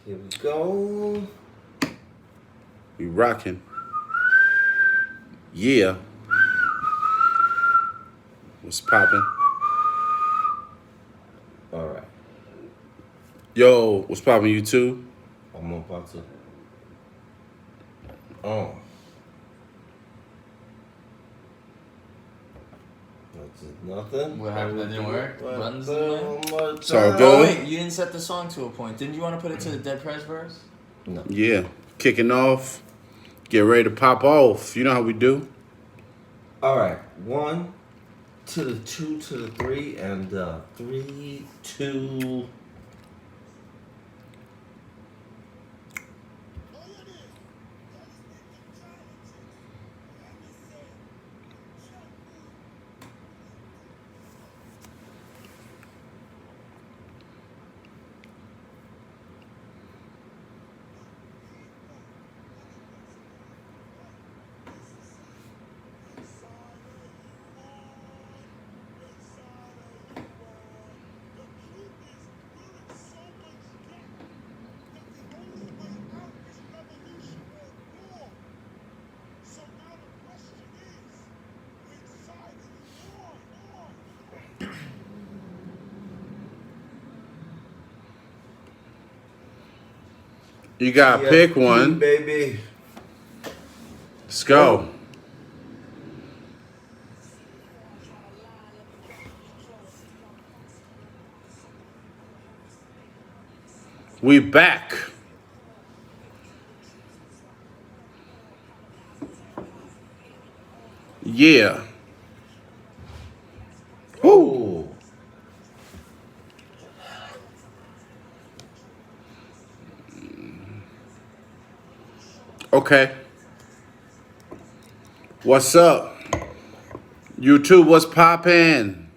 Here we go. We rocking. Yeah. What's popping? All right. Yo, what's popping, you too? I'm about to. Oh. That's nothing. What happened? That didn't work? Buttons in there? It's all Oh, good. wait, you didn't set the song to a point. Didn't you want to put it to the Dead Prez verse? No. Yeah. Kicking off. Get ready to pop off. You know how we do. All right. 1 to the 2 to the 3 and 3, 2. You gotta pick one. Baby. Let's go. We back. Yeah. Woo. Okay. What's up? You too, what's poppin'?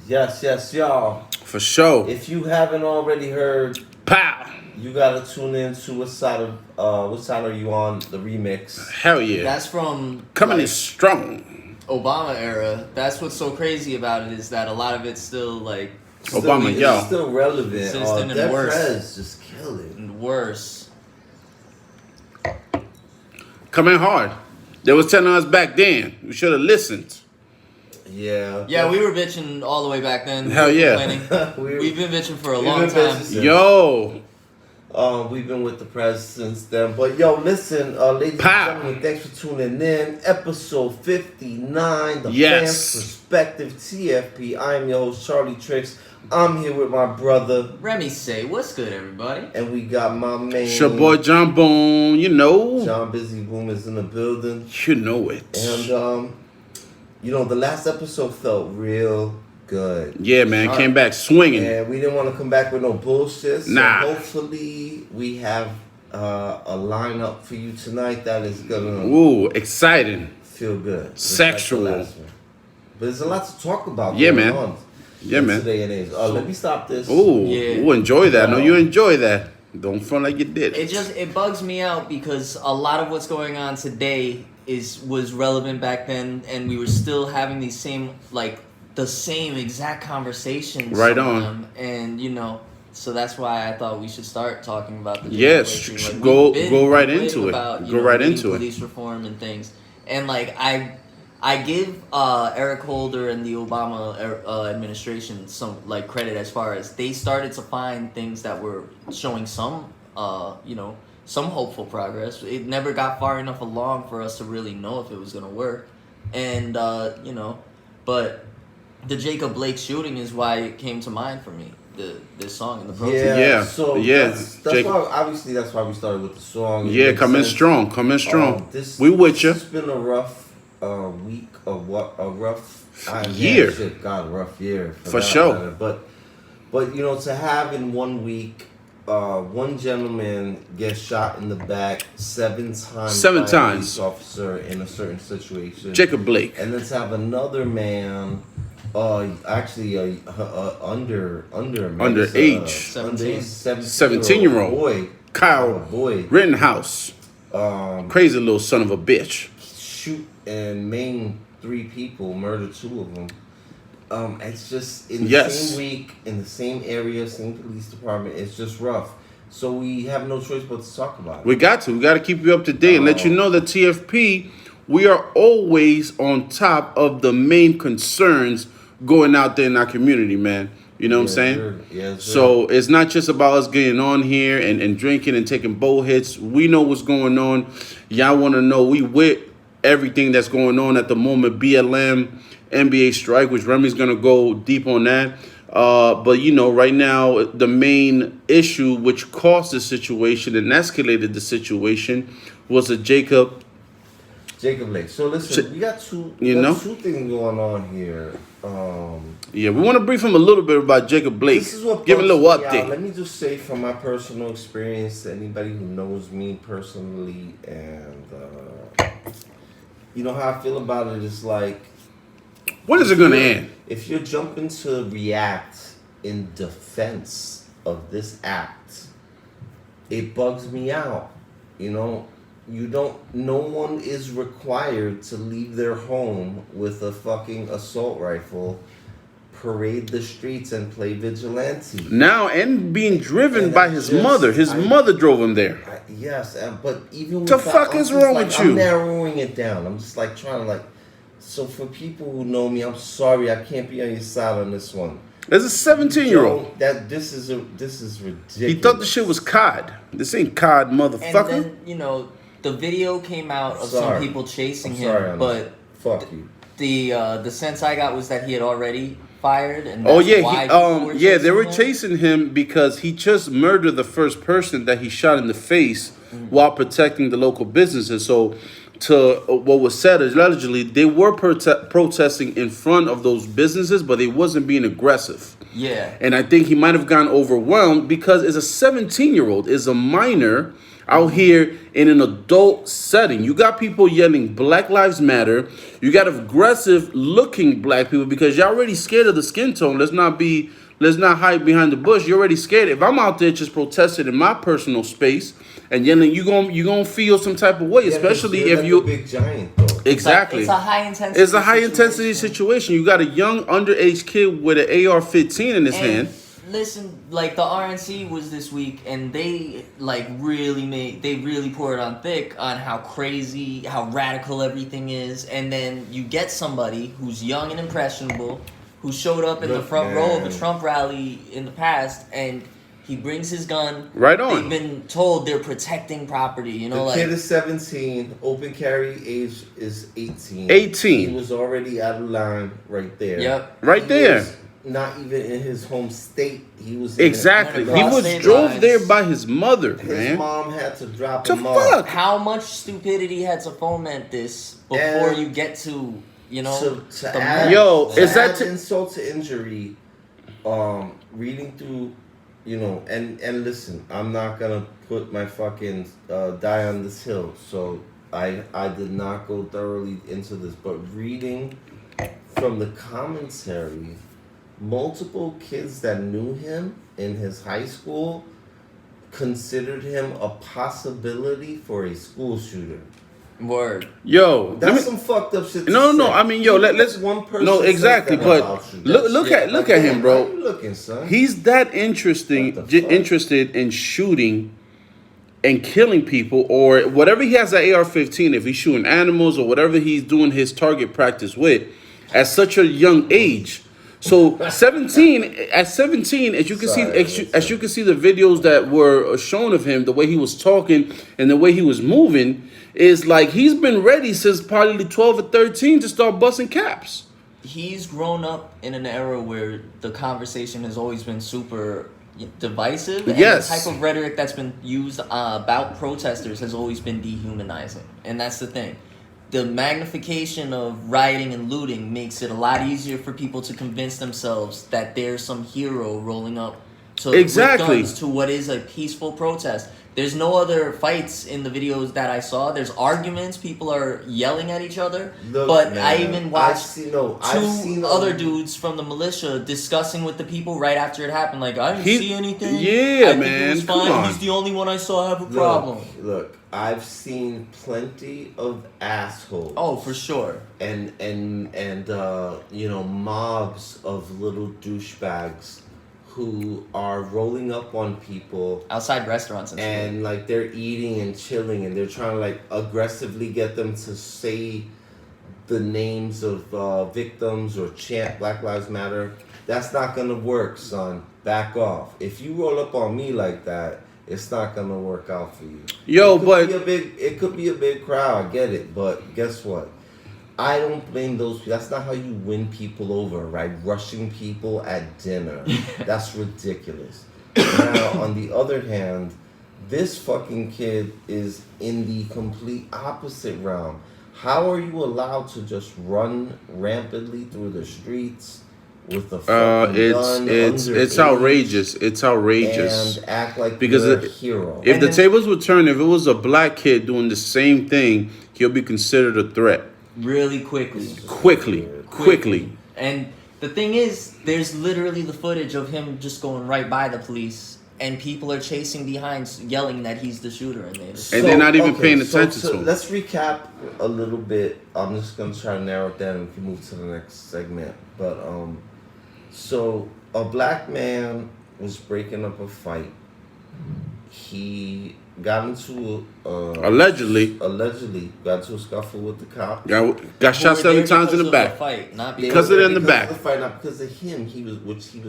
Yes, y'all. For sure. If you haven't already heard, Pow! you gotta tune in to what side are you on the remix? Hell yeah. That's from Coming like, in strong. Obama era. That's what's so crazy about it is that a lot of it's still like Obama, it's yo. still relevant. Consistent and Dead worse. Prez just kill it. and worse. Coming hard. They was telling us back then. We should have listened. Yeah. Yeah, we were bitching all the way back then. Hell We were yeah. complaining. We've been bitching for a We've long been time. bitching since. Yo. We've been with the Prez since then. But yo, listen, ladies Pow. and gentlemen, thanks for tuning in. Episode 59, the Yes. Fans Perspective TFP. I'm your host, Charlie Tricks. I'm here with my brother, Remy say, what's good, everybody? and we got my man, It's your boy John Boone. You know. John Busy Boom is in the building. You know it. And the last episode felt real good. Yeah, man. Sharp. Came back swinging. And we didn't want to come back with no bullshit. So Nah. hopefully we have a lineup for you tonight that is gonna Ooh, exciting. feel good. Just Sexual. like the last one. But there's a lot to talk about. Yeah, going man. on Yeah, in man. Today and age. Let me stop this. Ooh, Yeah. ooh, enjoy that. No, you enjoy that. Don't front like you did. It bugs me out because a lot of what's going on today was relevant back then, and we were still having these same the same exact conversations. Right some of on. them. And so that's why I thought we should start talking about the Yes, Jacob Blake go- thing. go right complaining into it. about, Go right needing into it. police reform and things, and I give Eric Holder and the Obama administration some credit as far as they started to find things that were showing some some hopeful progress. It never got far enough along for us to really know if it was gonna work, and but the Jacob Blake shooting is why it came to mind for me. This song and the protest. Yeah, So yeah, that's Jacob. why. Obviously, that's why we started with the song. It Yeah, makes come in sense. strong. Come in strong. We with you. It's been a rough week. A rough Year. Shit, God, rough year For that sure. matter. But to have in 1 week, one gentleman gets shot in the back 7 times. Seven by a times. police officer in a certain situation. Jacob Blake. And then to have another man, underage, Seventeen. 17-year-old. boy, Kyle boy, Rittenhouse. Crazy little son of a bitch. shoot and maim 3 people, murdered 2 of them. It's just in the Yes. same week, in the same area, same police department. It's just rough. So we have no choice but to talk about it. We got to keep you up to date and let you know that TFP, we are always on top of the main concerns going out there in our community, man. You know what I'm saying? Sure. Yes, sir. So it's not just about us getting on here and drinking and taking bowl hits. We know what's going on. Y'all want to know. We with everything that's going on at the moment. BLM, NBA strike, which Remy's going to go deep on that. But, you know, right now, the main issue which caused the situation and escalated the situation was a Jacob Lake. So listen, we got two things going on here. Yeah, we want to brief him a little bit about Jacob Blake. This is what give him a little bugs me update. out. Let me just say from my personal experience to anybody who knows me personally, and you know how I feel about it is like, when is it going to end? If you're jumping to react in defense of this act, it bugs me out. You know, no one is required to leave their home with a fucking assault rifle, parade the streets, and play vigilante. Now, and being driven by his mother. His mother drove him there. Yes, but even with the that, fuck is wrong with you? I'm narrowing it down. I'm just like trying to like. So for people who know me, I'm sorry I can't be on your side on this one. There's a 17-year-old. This is ridiculous. He thought the shit was COD. This ain't COD, motherfucker. And then, you know, the video came out of some people chasing him, but fuck you. The sense I got was that he had already fired, and oh that's yeah, why people were chasing they were him. chasing him because he just murdered the first person that he shot in the face while protecting the local businesses. So, to what was said allegedly, they were protesting in front of those businesses, but they wasn't being aggressive. Yeah, and I think he might have gotten overwhelmed because it's a 17-year-old, is a minor out here in an adult setting. You got people yelling Black Lives Matter. You got aggressive looking black people because you're already scared of the skin tone. Let's not hide behind the bush. You're already scared. If I'm out there just protesting in my personal space and yelling, you gonna feel some type of way, especially if you a big giant though. Exactly. it's a high intensity. It's a high intensity situation. You got a young underage kid with an AR-15 in his hand. Listen, like the RNC was this week, and they really poured on thick on how crazy, how radical everything is, and then you get somebody who's young and impressionable, who showed up in the front row of a Trump rally in the past, and he brings his gun. Right on. They've been told they're protecting property. You know, the kid is 17. Open carry age is 18. 18. He was already out of line right there. Yep. Right there. Not even in his home state. He was exactly. He was drove there by his mother, man. His mom had to drop to him fuck? off. How much stupidity had to foment this before you get to, you know, to add insult to injury? Reading through, you know, and listen, I'm not gonna put my fucking die on this hill. So I did not go thoroughly into this, but reading from the commentary, multiple kids that knew him in his high school considered him a possibility for a school shooter. Word. Yo, that's some fucked up shit. No. I mean, yo, let's one person. No, exactly. But look at him, bro. How you looking, son? He's that interested in shooting and killing people, or whatever he has at AR-15. If he's shooting animals or whatever he's doing his target practice with, at such a young age. So 17, as you can see the videos that were shown of him, the way he was talking and the way he was moving is like he's been ready since probably 12 or 13 to start busting caps. He's grown up in an era where the conversation has always been super divisive. And yes. The type of rhetoric that's been used about protesters has always been dehumanizing. And that's the thing. The magnification of rioting and looting makes it a lot easier for people to convince themselves that there's some hero rolling up with guns to what is a peaceful protest. There's no other fights in the videos that I saw. There's arguments. People are yelling at each other. But I even watched two other dudes from the militia discussing with the people right after it happened. Like, I didn't see anything. Yeah, I man. think it was fine. He's the only one I saw have a problem. Look, I've seen plenty of assholes. Oh, for sure. And mobs of little douchebags who are rolling up on people outside restaurants and like they're eating and chilling and they're trying to like aggressively get them to say the names of victims or chant Black Lives Matter. That's not gonna work, son. Back off. If you roll up on me like that, it's not gonna work out for you. It could be a big crowd. I get it, but guess what? I don't blame those people. That's not how you win people over, right? Rushing people at dinner. That's ridiculous. Now, on the other hand, this fucking kid is in the complete opposite realm. How are you allowed to just run rampantly through the streets with a fucking gun? It's outrageous. It's outrageous. And act like because you're a hero. If the tables would turn, if it was a black kid doing the same thing, he'll be considered a threat. Really quickly. Quickly. And the thing is, there's literally the footage of him just going right by the police, and people are chasing behind, yelling that he's the shooter, and they're not even paying attention to him. Let's recap a little bit. I'm just gonna try to narrow it down, and we can move to the next segment. But so a black man was breaking up a fight. He got into allegedly got into a scuffle with the cop. Got shot 7 times in the back. Because of in the back. Of the fight, not because of him. He was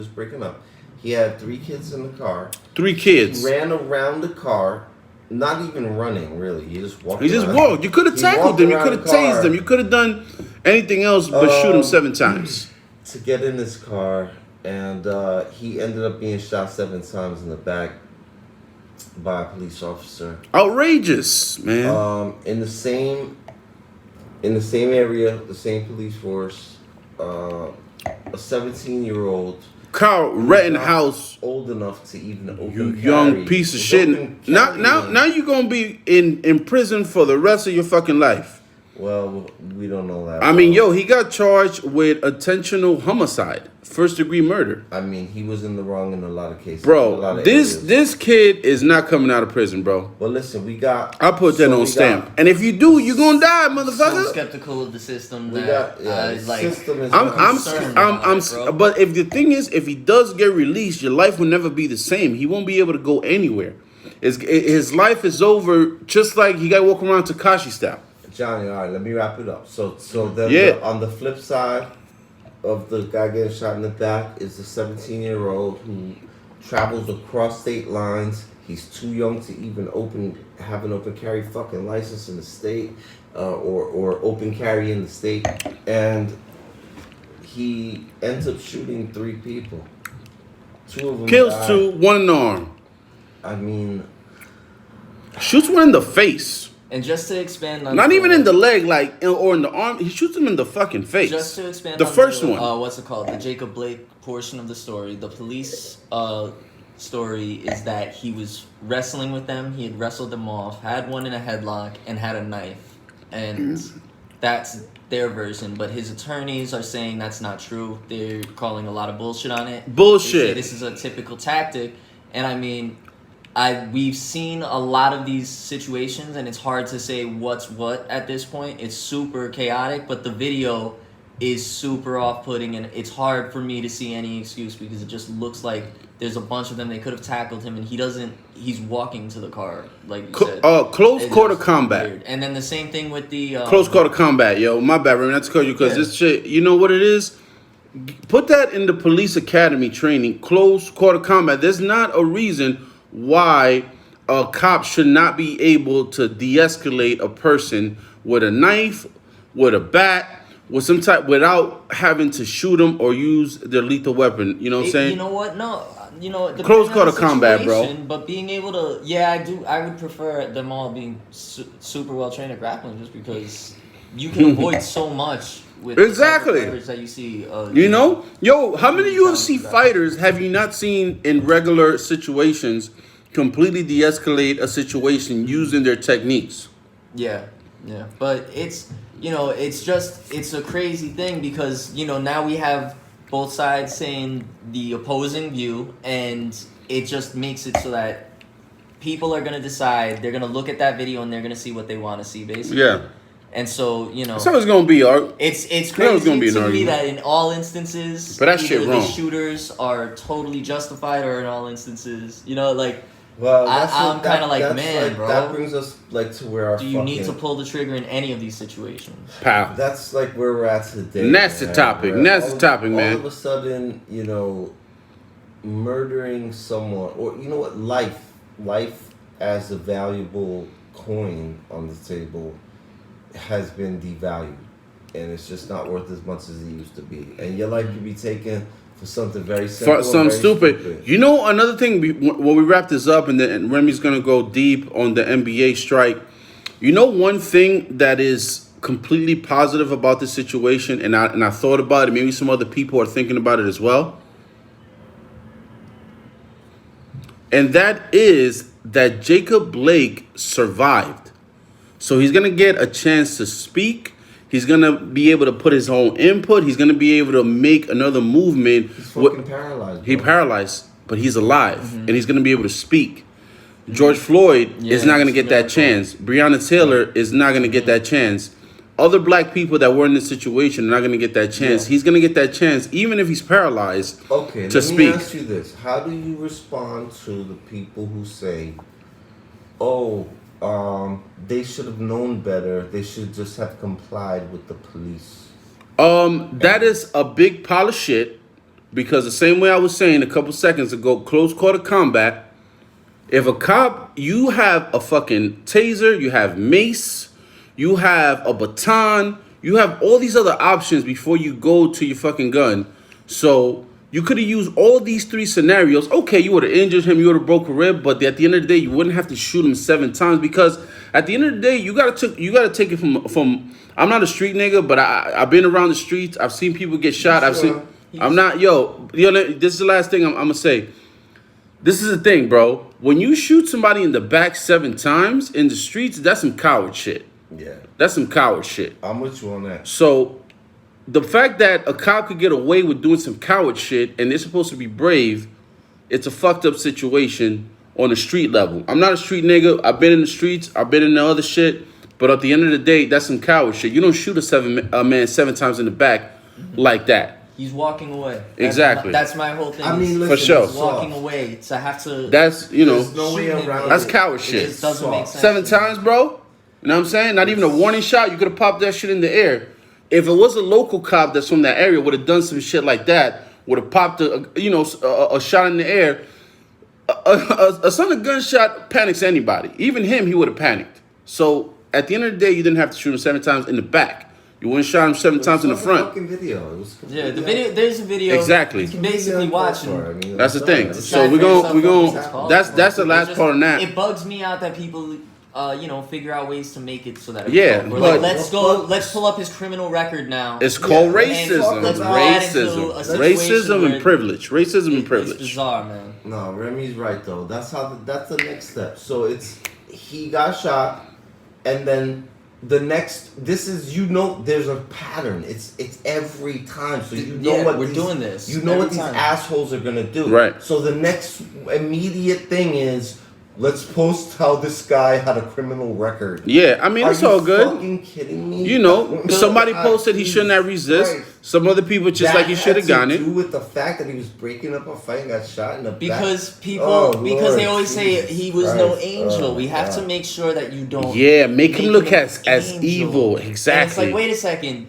breaking up. He had 3 kids in the car. 3 kids. He ran around the car, not even running really. He just walked. You could have tackled him. You could have tased him. You could have done anything else but shoot him 7 times. To get in his car, and he ended up being shot 7 times in the back by a police officer. Outrageous, man. In the same area, the same police force, a 17-year-old Kyle Rittenhouse, old enough to even open you young piece of shit. Now you're gonna be in prison for the rest of your fucking life. Well, we don't know that. I mean, he got charged with intentional homicide, 1st-degree murder. I mean, he was in the wrong in a lot of cases. Bro, this kid is not coming out of prison, bro. Well, listen, I'll put that on stamp. And if you do, you're gonna die, motherfucker. So skeptical of the system. System is but if the thing is, if he does get released, your life will never be the same. He won't be able to go anywhere. His life is over, just like he got walking around Tekashi style. Johnny, all right, let me wrap it up. So then on the flip side of the guy getting shot in the back is the 17-year-old who travels across state lines. He's too young to even have an open carry fucking license in the state, or open carry in the state, and he ends up shooting 3 people. 2 of them kills died. 2, 1 in the arm. I mean, shoots 1 in the face. And just to expand on... Not even in the leg, or in the arm. He shoots him in the fucking face. Just to expand the on first one. What's it called? The Jacob Blake portion of the story. The police story is that he was wrestling with them. He had wrestled them off, had one in a headlock, and had a knife. And that's their version. But his attorneys are saying that's not true. They're calling a lot of bullshit on it. Bullshit. They say this is a typical tactic. And I mean... we've seen a lot of these situations, and it's hard to say what's what at this point. It's super chaotic, but the video is super off-putting, and it's hard for me to see any excuse because it just looks like there's a bunch of them. They could have tackled him, and he's walking to the car, like you said. Close quarter combat. Weird. And then the same thing with the... close quarter combat, yo. My bad, man. That's call you because this shit, you know what it is? Put that in the police academy training. Close quarter combat. There's not a reason why a cop should not be able to de-escalate a person with a knife, with a bat, with some type, without having to shoot them or use their lethal weapon. You know what I'm saying? You know what? No. Close quarter combat, bro. But being able to, I would prefer them all being super well trained at grappling, just because you can avoid so much with exactly the that you see. How many UFC fighters have you not seen in regular situations completely de-escalate a situation using their techniques? Yeah. But it's it's a crazy thing because now we have both sides saying the opposing view, and it just makes it so that people are gonna decide. They're gonna look at that video and they're gonna see what they want to see, basically. Yeah. And so, you know, That's how it's gonna be, Art. it's It's crazy gonna be an to me argument. that in all instances, But that either shit the wrong. shooters are totally justified, or in all instances, you know, like, Well, I'm kind of like, that's man, bro. That brings us like to where our Do you need to pull the trigger in any of these situations? Pow. That's like where we're at today. And that's the topic. And that's the topic, man. All of a sudden, you know, murdering someone, or you know what, life as a valuable coin on the table has been devalued, and it's just not worth as much as it used to be. And your life could be taken for something very simple, For something very stupid. You know, another thing, when we wrap this up, and then Remy's going to go deep on the NBA strike. You know, one thing that is completely positive about this situation, and I thought about it, maybe some other people are thinking about it as well, and that is that Jacob Blake survived. So he's going to get a chance to speak. He's going to be able to put his own input. He's going to be able to make another movement. He's fucking paralyzed. He bro. paralyzed, but he's alive, and he's going to be able to speak. George Floyd is not going to get that chance. Breonna Taylor is not going to get that chance. Other black people that were in this situation are not going to get that chance. He's going to get that chance, even if he's paralyzed, Okay, to let me speak. ask you this. How do you respond to the people who say, oh, they should have known better. They should just have complied with the police. That is a big pile of shit, because the same way I was saying a couple seconds ago, close quarter combat, if a cop, you have a fucking taser, you have mace, you have a baton, you have all these other options before you go to your fucking gun. So you could have used all these three scenarios. Okay, you would have injured him, you would have broke a rib, but at the end of the day, you wouldn't have to shoot him 7 times, because at the end of the day, you gotta take it from. I'm not a street nigga, but I've been around the streets. I've seen people get shot. I've seen. I'm not this is the last thing I'm gonna say. This is the thing, bro. When you shoot somebody in the back 7 times in the streets, that's some coward shit. Yeah. That's some coward shit. I'm with you on that. So the fact that a cop could get away with doing some coward shit and they're supposed to be brave, it's a fucked up situation on the street level. I'm not a street nigga. I've been in the streets. I've been in the other shit. But at the end of the day, that's some coward shit. You don't shoot a man 7 times in the back like that. He's walking away. Exactly. That's my whole thing. I mean, listen, for sure. He's walking away to have to. That's, There's no way around that's it. coward It shit. just doesn't make sucks. sense. 7 times, bro? You know what I'm saying? Not even a warning shot. You could have popped that shit in the air. If it was a local cop that's from that area, would have done some shit like that, would have popped a shot in the air. A son of gunshot panics anybody. Even him, he would have panicked. So at the end of the day, you didn't have to shoot him 7 times in the back. You wouldn't shot him 7 times in the front. Fucking video. It was Yeah, the video. There's a video. Exactly. You can basically watch it. I mean, That's the thing. it's So we're going. That's the last part on that. It bugs me out that people, figure out ways to make it so that it Yeah, We're but- like, let's pull up his criminal record now. It's called Yeah, racism. let's add into a situation Racism where and privilege. Racism and It's privilege. bizarre, man. No, Remy's right though. That's the next step. So he got shot, and then the next. This is there's a pattern. It's every time. So you know what we're doing this. You know every what these time. assholes are gonna do. Right. So the next immediate thing is, let's post how this guy had a criminal record. Yeah, I mean, Are it's you all good. fucking kidding me? You know, somebody posted he shouldn't have resist. Right. Some other people just like he should have gotten That had to it. do with the fact that he was breaking up a fight and got shot in the Because back. people, Oh, because Lord, they always say Jesus he was no Christ. angel. Oh, We have God. to make sure that you don't. Yeah, make him look as angel. evil. And it's Exactly. like, wait a second.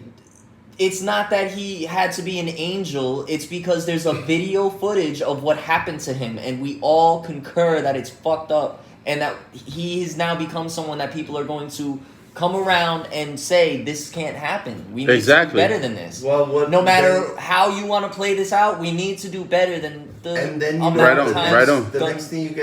It's not that he had to be an angel. It's because there's a video footage of what happened to him, and we all concur that it's fucked up, and that he has now become someone that people are going to come around and say this can't happen. We need Exactly. to do better than this. Well, no matter how you want to play this out, we need to do better than the And then amount Right of on, times right on. The gun- next thing you get